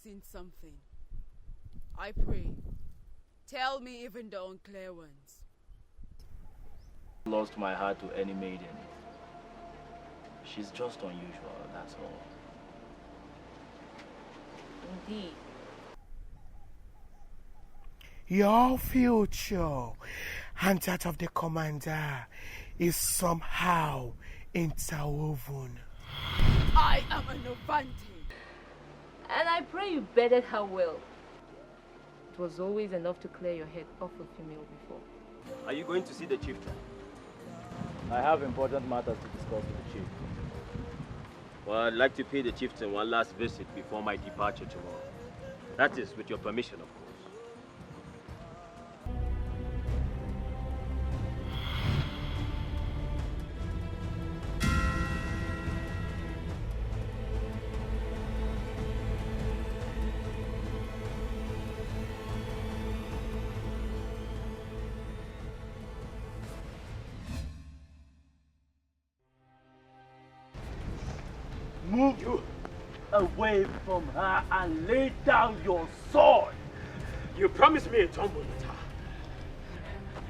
missing something. I pray, tell me even the unclear ones. Lost my heart to any maiden. She's just unusual, that's all. Indeed. Your future and that of the commander is somehow interwoven. I am a novante. And I pray you bedded her well. It was always enough to clear your head off a female before. Are you going to see the chieftain? I have important matters to discuss with the chief. Well, I'd like to pay the chieftain one last visit before my departure tomorrow. That is with your permission, of course. Move you away from her and lay down your sword. You promised me a tumble with her.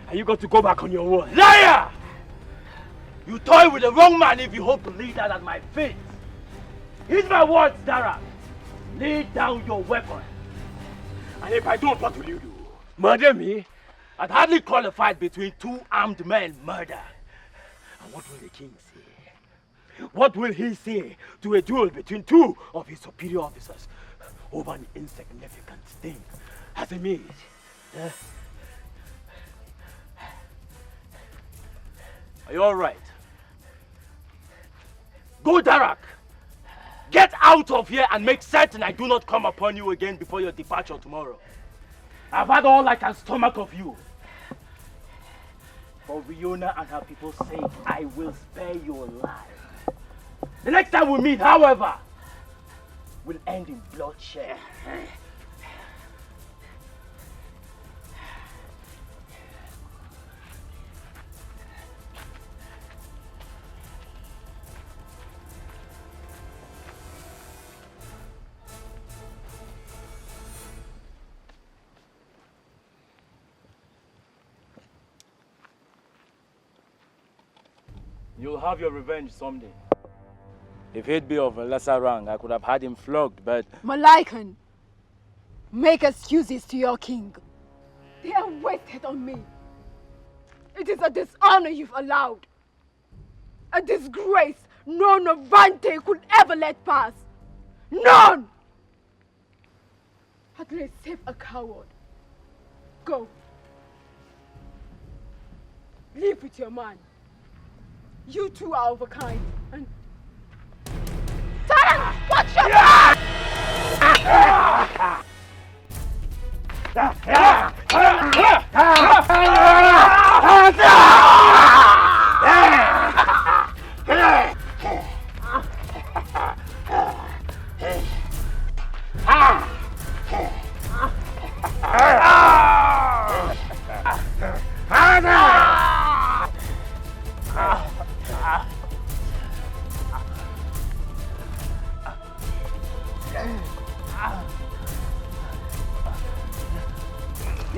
And you got to go back on your word. Liar! You toy with the wrong man if you hope to lay down at my feet. Heed my words, Dara. Lay down your weapon. And if I don't, what will you do? Murder me? I'd hardly call a fight between two armed men murder. And what will the king say? What will he say to a duel between two of his superior officers over an insignificant thing as a maid? Are you all right? Go, Darak! Get out of here and make certain I do not come upon you again before your departure tomorrow. I've had all I can stomach of you. For Riona and her people's sake, I will spare your life. The next time we meet, however, will end in bloodshed. You'll have your revenge someday. If he'd be of a lesser rank, I could have had him flogged, but... Malaikan, make excuses to your king. They are wasted on me. It is a dishonor you've allowed. A disgrace no novante could ever let pass. None! At least save a coward. Go. Live with your man. You two are of a kind, and... Taran! Watch your back!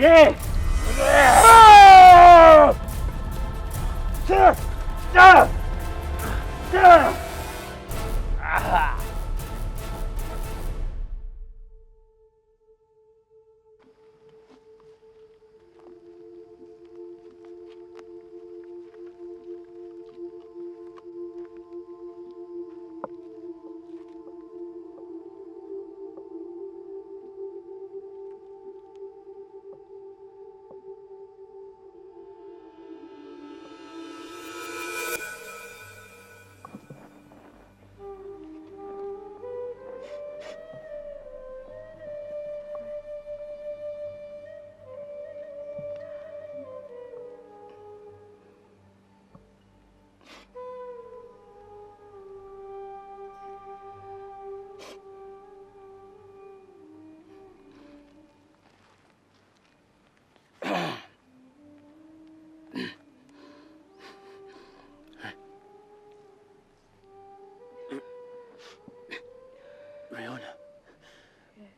Yeah! Riona. Yes.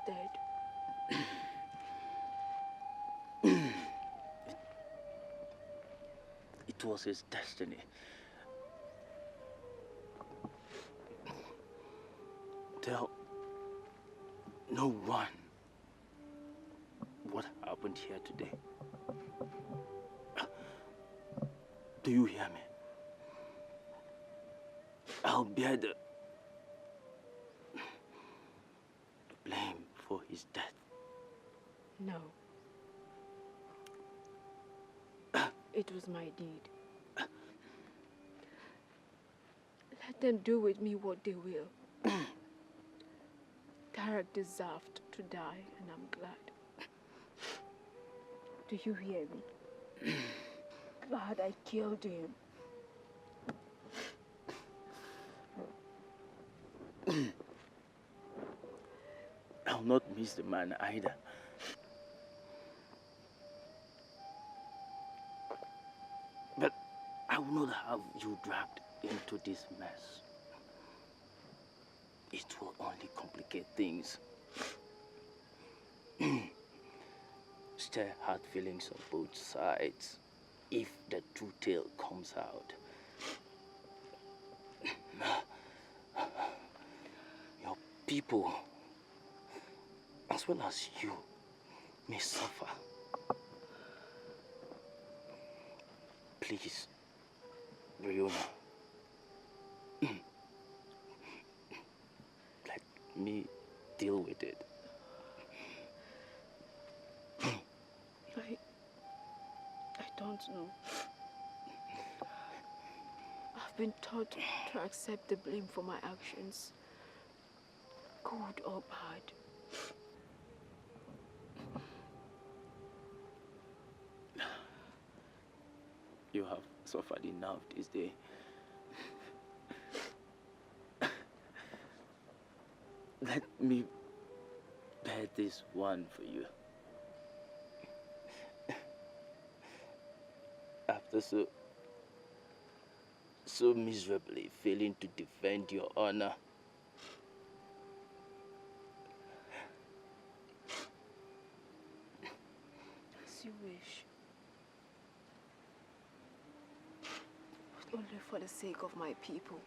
dead. It was his destiny. Tell no one what happened here today. Do you hear me? I'll bear the blame for his death. No. It was my deed. Let them do with me what they will. Tarek deserved to die, and I'm glad. Do you hear me? Glad I killed him. I'll not miss the man either. But I will not have you dragged into this mess. It will only complicate things. Stir hard feelings on both sides if the true tale comes out. Your people, as well as you, may suffer. Please, Riona, let me deal with it. I don't know. I've been taught to accept the blame for my actions, good or bad. You have suffered enough this day. Let me bear this one for you. After so miserably failing to defend your honor, As you wish. But only for the sake of my people.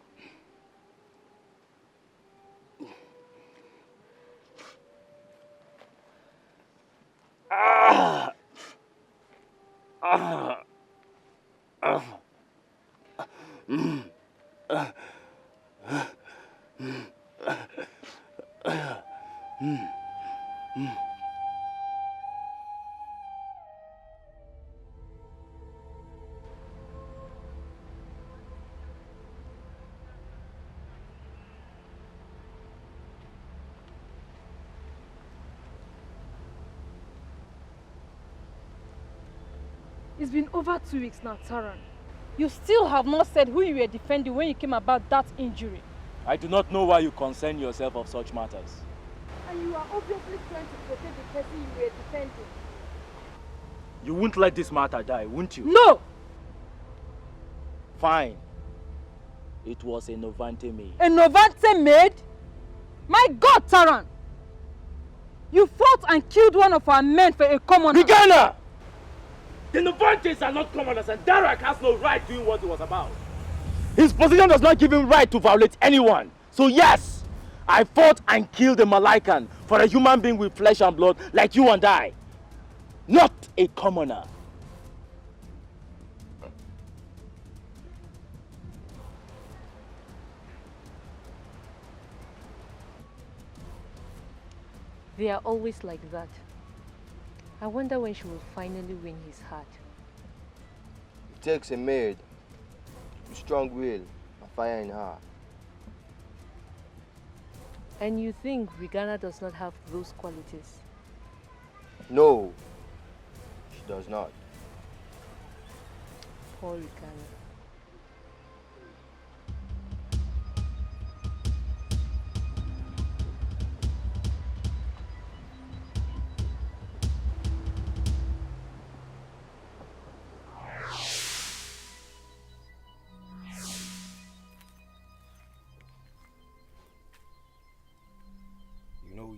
It's been over 2 weeks now, Taran. You still have not said who you were defending when you came about that injury. I do not know why you concern yourself of such matters. And you are obviously trying to protect the person you were defending. You won't let this matter die, won't you? No! Fine. It was a novante maid. A novante maid? My God, Taran! You fought and killed one of our men for a commoner. Begana! The Novantes are not commoners, and Darak has no right doing what he was about. His position does not give him right to violate anyone. So yes, I fought and killed a Malaikan for a human being with flesh and blood like you and I. Not a commoner. They are always like that. I wonder when she will finally win his heart. It takes a maid with strong will and fire in her. And you think Riona does not have those qualities? No, she does not. Poor Riona.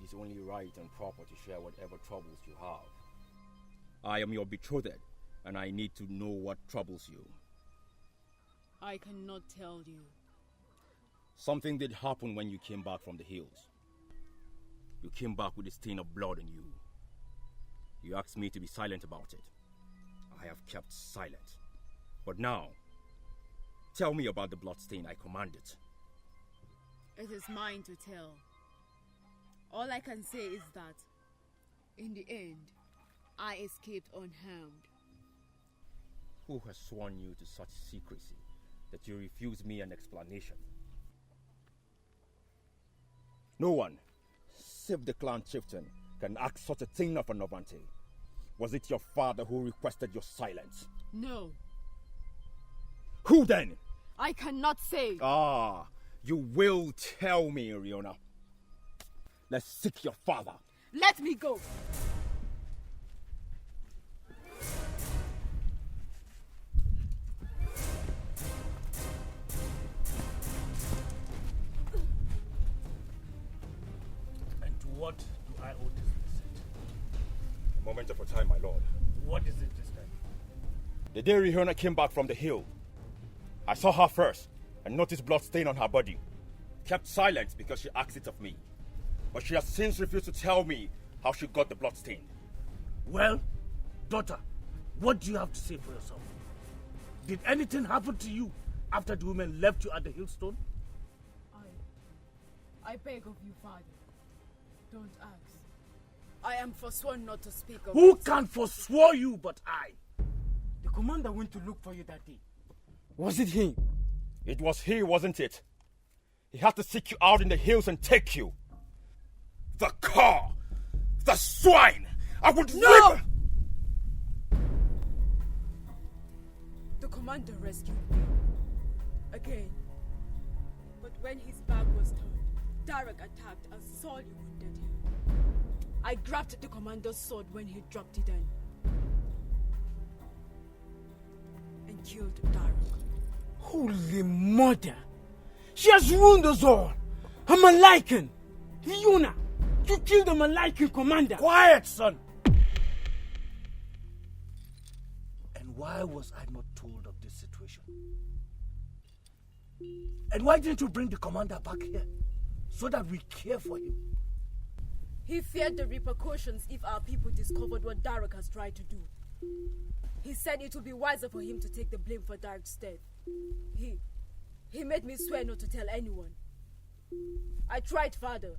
is only right and proper to share whatever troubles you have. I am your betrothed, and I need to know what troubles you. I cannot tell you. Something did happen when you came back from the hills. You came back with a stain of blood on you. You asked me to be silent about it. I have kept silent. But now, tell me about the blood stain I commanded. It is mine to tell. All I can say is that, in the end, I escaped unharmed. Who has sworn you to such secrecy that you refuse me an explanation? No one, save the clan chieftain, can ask such a thing of a novante. Was it your father who requested your silence? No. Who then? I cannot say. Ah, you will tell me, Riona. Let's seek your father. Let me go. And to what do I owe this visit? A moment of your time, my lord. What is it this time? The day Riona came back from the hill, I saw her first and noticed blood stain on her body. Kept silent because she asked it of me. But she has since refused to tell me how she got the blood stain. Well, daughter, what do you have to say for yourself? Did anything happen to you after the women left you at the Hillstone? I beg of you, Father. Don't ask. I am forsworn not to speak of Who it. can forswear you but I? The commander went to look for you that day. Was it him? It was he, wasn't it? He had to seek you out in the hills and take you. The car! The swine! I would No! The commander rescued me. Again. But when his back was turned, Darek attacked and sorely wounded him. I grabbed the commander's sword when he dropped it in. And killed Darek. Holy mother! She has ruined us all! A Malaikan! Riona! You killed the Malaikan commander! Quiet, son! And why was I not told of this situation? And why didn't you bring the commander back here? So that we care for him. He feared the repercussions if our people discovered what Darek has tried to do. He said it would be wiser for him to take the blame for Darek's death. He made me swear not to tell anyone. I tried, Father.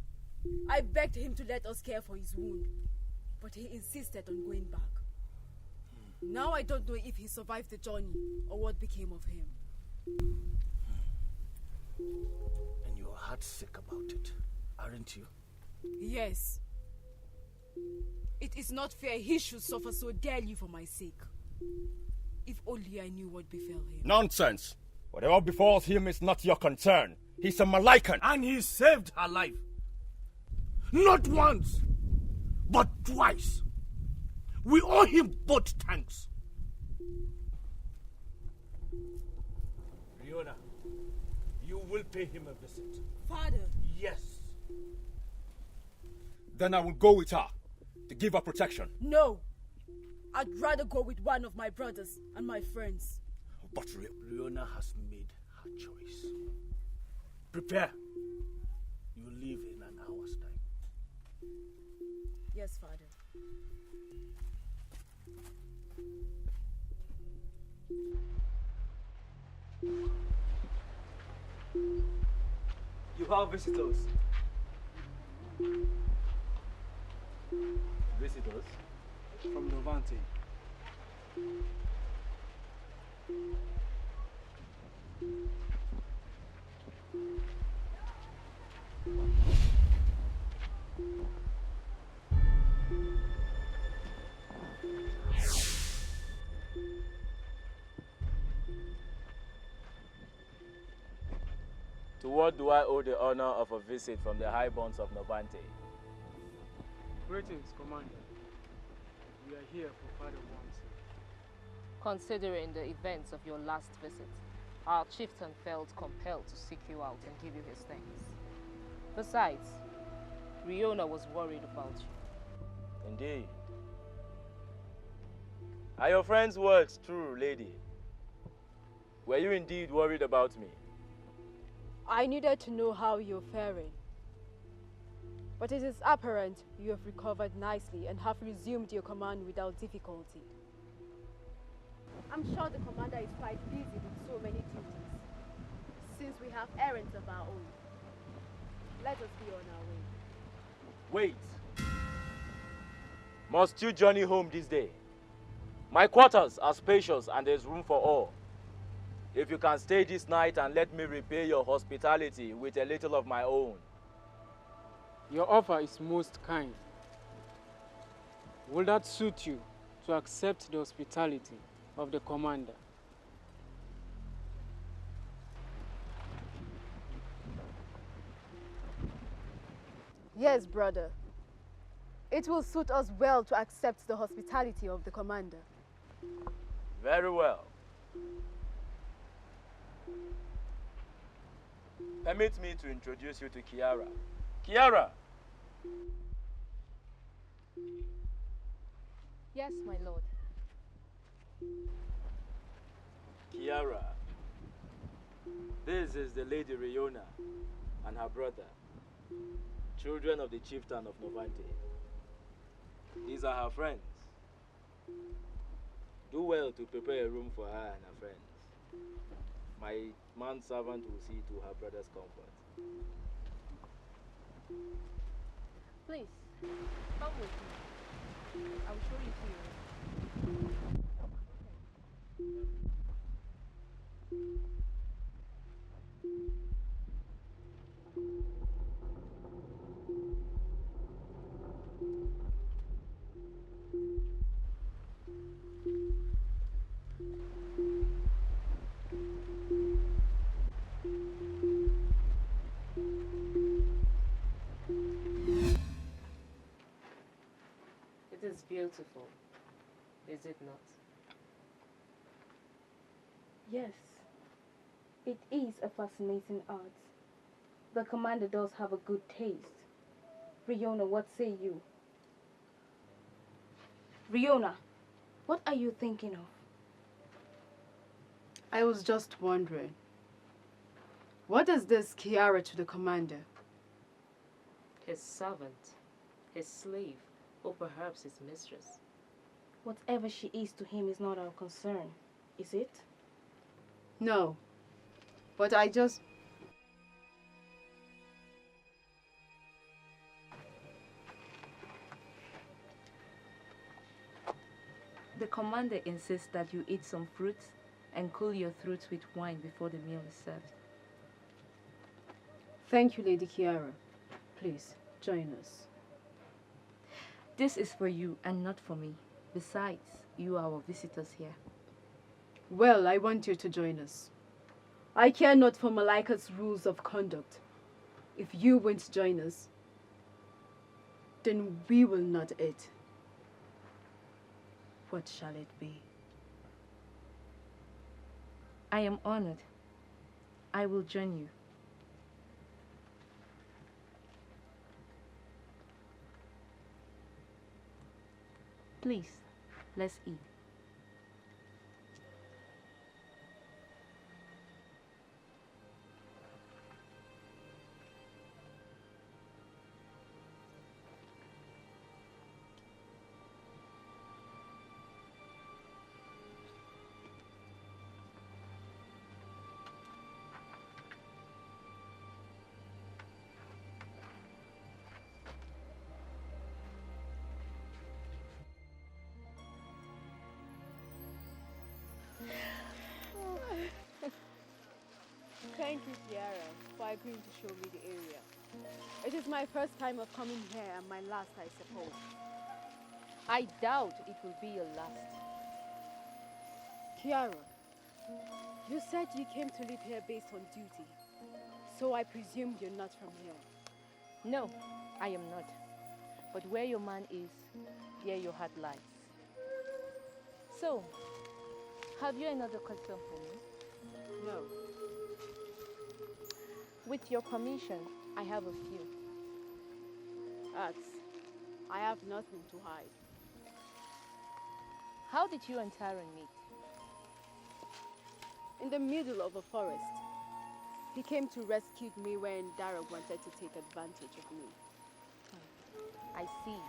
I begged him to let us care for his wound, but he insisted on going back. Now I don't know if he survived the journey or what became of him. And you're heartsick about it, aren't you? Yes. It is not fair he should suffer so dearly for my sake. If only I knew what befell him. Nonsense! Whatever befalls him is not your concern. He's a Malaikan. And he saved her life. Not once, but twice. We owe him both thanks. Riona, you will pay him a visit. Father. Yes. Then I will go with her to give her protection. No. I'd rather go with one of my brothers and my friends. But Riona has made her choice. Prepare. You leave in an hour's time. Yes, Father. You have visitors. Visitors? From Novante. To what do I owe the honor of a visit from the high bonds of Novante? Greetings, Commander. We are here for Father wants. Considering the events of your last visit, our chieftain felt compelled to seek you out and give you his thanks. Besides, Riona was worried about you. Indeed. Are your friend's words true, lady? Were you indeed worried about me? I needed to know how you're faring. But it is apparent you have recovered nicely and have resumed your command without difficulty. I'm sure the commander is quite busy with so many duties, since we have errands of our own. Let us be on our way. Wait. Must you journey home this day? My quarters are spacious and there's room for all. If you can stay this night and let me repay your hospitality with a little of my own. Your offer is most kind. Will that suit you to accept the hospitality of the commander? Yes, brother. It will suit us well to accept the hospitality of the commander. Very well. Permit me to introduce you to Kiara. Kiara! Yes, my lord. Kiara. This is the Lady Riona and her brother, children of the chieftain of Novante. These are her friends. Do well to prepare a room for her and her friends. My manservant will see to her brother's comfort. Please, come with me. I will show you to your room. It is beautiful, is it not? Yes, it is a fascinating art. The commander does have a good taste. Riona, what say you? Riona, what are you thinking of? I was just wondering, what is this Kiara to the commander? His servant, his slave, or perhaps his mistress. Whatever she is to him is not our concern, is it? No, but I just... The commander insists that you eat some fruits and cool your throat with wine before the meal is served. Thank you, Lady Kiara. Please, join us. This is for you and not for me. Besides, you are our visitors here. Well, I want you to join us. I care not for Malaika's rules of conduct. If you won't join us, then we will not eat. What shall it be? I am honored. I will join you. Please, let's eat. Thank you, Kiara, for agreeing to show me the area. It is my first time of coming here and my last, I suppose. I doubt it will be your last. Kiara, you said you came to live here based on duty, so I presume you're not from here. No, I am not. But where your man is, there your heart lies. So, have you another question for me? No. With your permission, I have a few. Ask. I have nothing to hide. How did you and Taran meet? In the middle of a forest. He came to rescue me when Darrow wanted to take advantage of me. I see.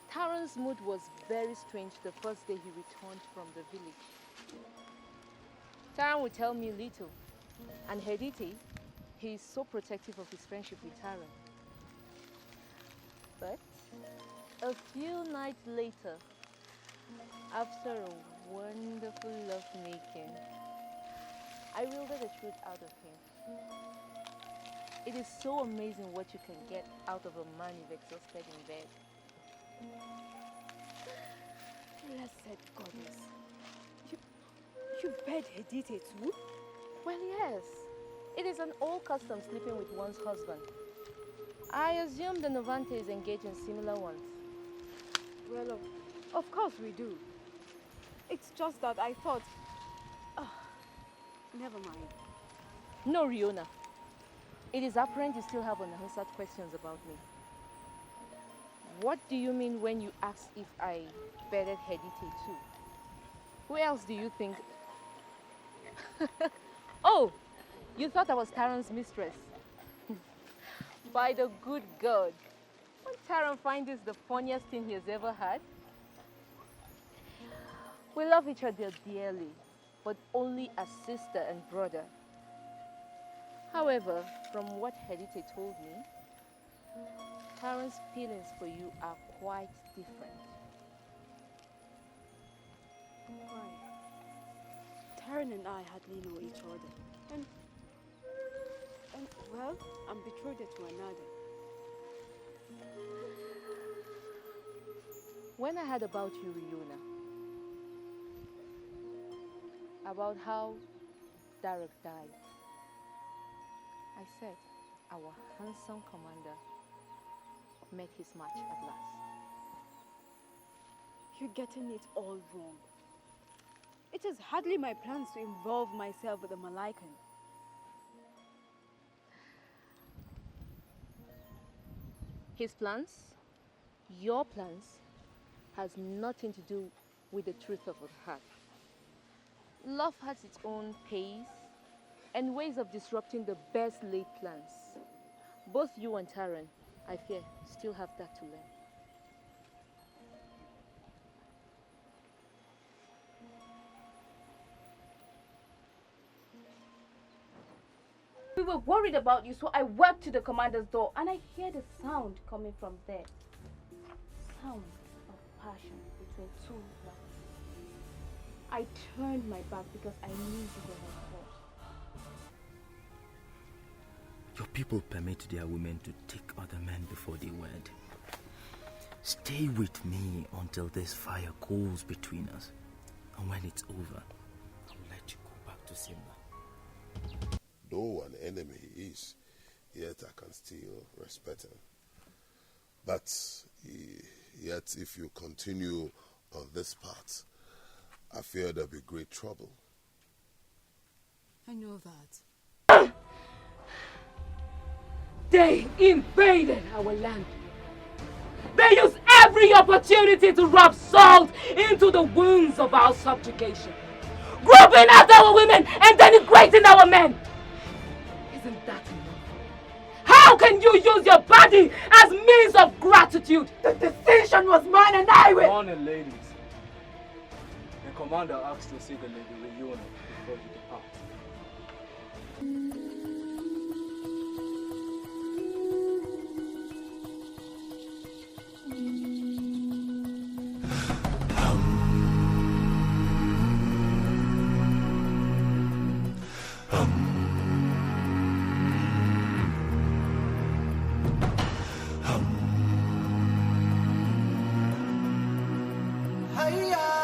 Taran's mood was very strange the first day he returned from the village. Taran would tell me little, and Hedite, he is so protective of his friendship with Taran. But a few nights later, after a wonderful lovemaking, I wielded the truth out of him. It is so amazing what you can get out of a man you've exhausted in bed. Blessed goddess. You bed Hedite too? Well, yes. It is an old custom sleeping with one's husband. I assume the Novante is engaged in similar ones. Well, of course we do. It's just that I thought... never mind. No, Riona. It is apparent you still have unanswered questions about me. What do you mean when you ask if I bedded Hedite too? Who else do you think? Oh, you thought I was Taran's mistress. By the good God, won't Taran find this the funniest thing he has ever had? We love each other dearly, but only as sister and brother. However, from what Hedite told me, Taran's feelings for you are quite different. Why? Taran and I hardly know each other. And well, I'm betrothed to another. When I heard about you, Riona, about how Darek died, I said our handsome commander met his match at last. You're getting it all wrong. It is hardly my plans to involve myself with the Malaikan. His plans, your plans, has nothing to do with the truth of a heart. Love has its own pace and ways of disrupting the best laid plans. Both you and Taran, I fear, still have that to learn. We were worried about you, so I walked to the commander's door and I hear the sound coming from there. Sound of passion between two lovers. I turned my back because I knew you were my fault. Your people permit their women to take other men before they wed. Stay with me until this fire cools between us. And when it's over, I'll let you go back to Simba. Though an enemy he is, yet I can still respect him. But yet if you continue on this path, I fear there'll be great trouble. I know that. They invaded our land. They used every opportunity to rub salt into the wounds of our subjugation, groping at our women and denigrating our men. Isn't that enough? How can you use your body as means of gratitude? The decision was mine and I will. Morning, ladies. The commander asked to see the lady Riona before you depart. Hiya.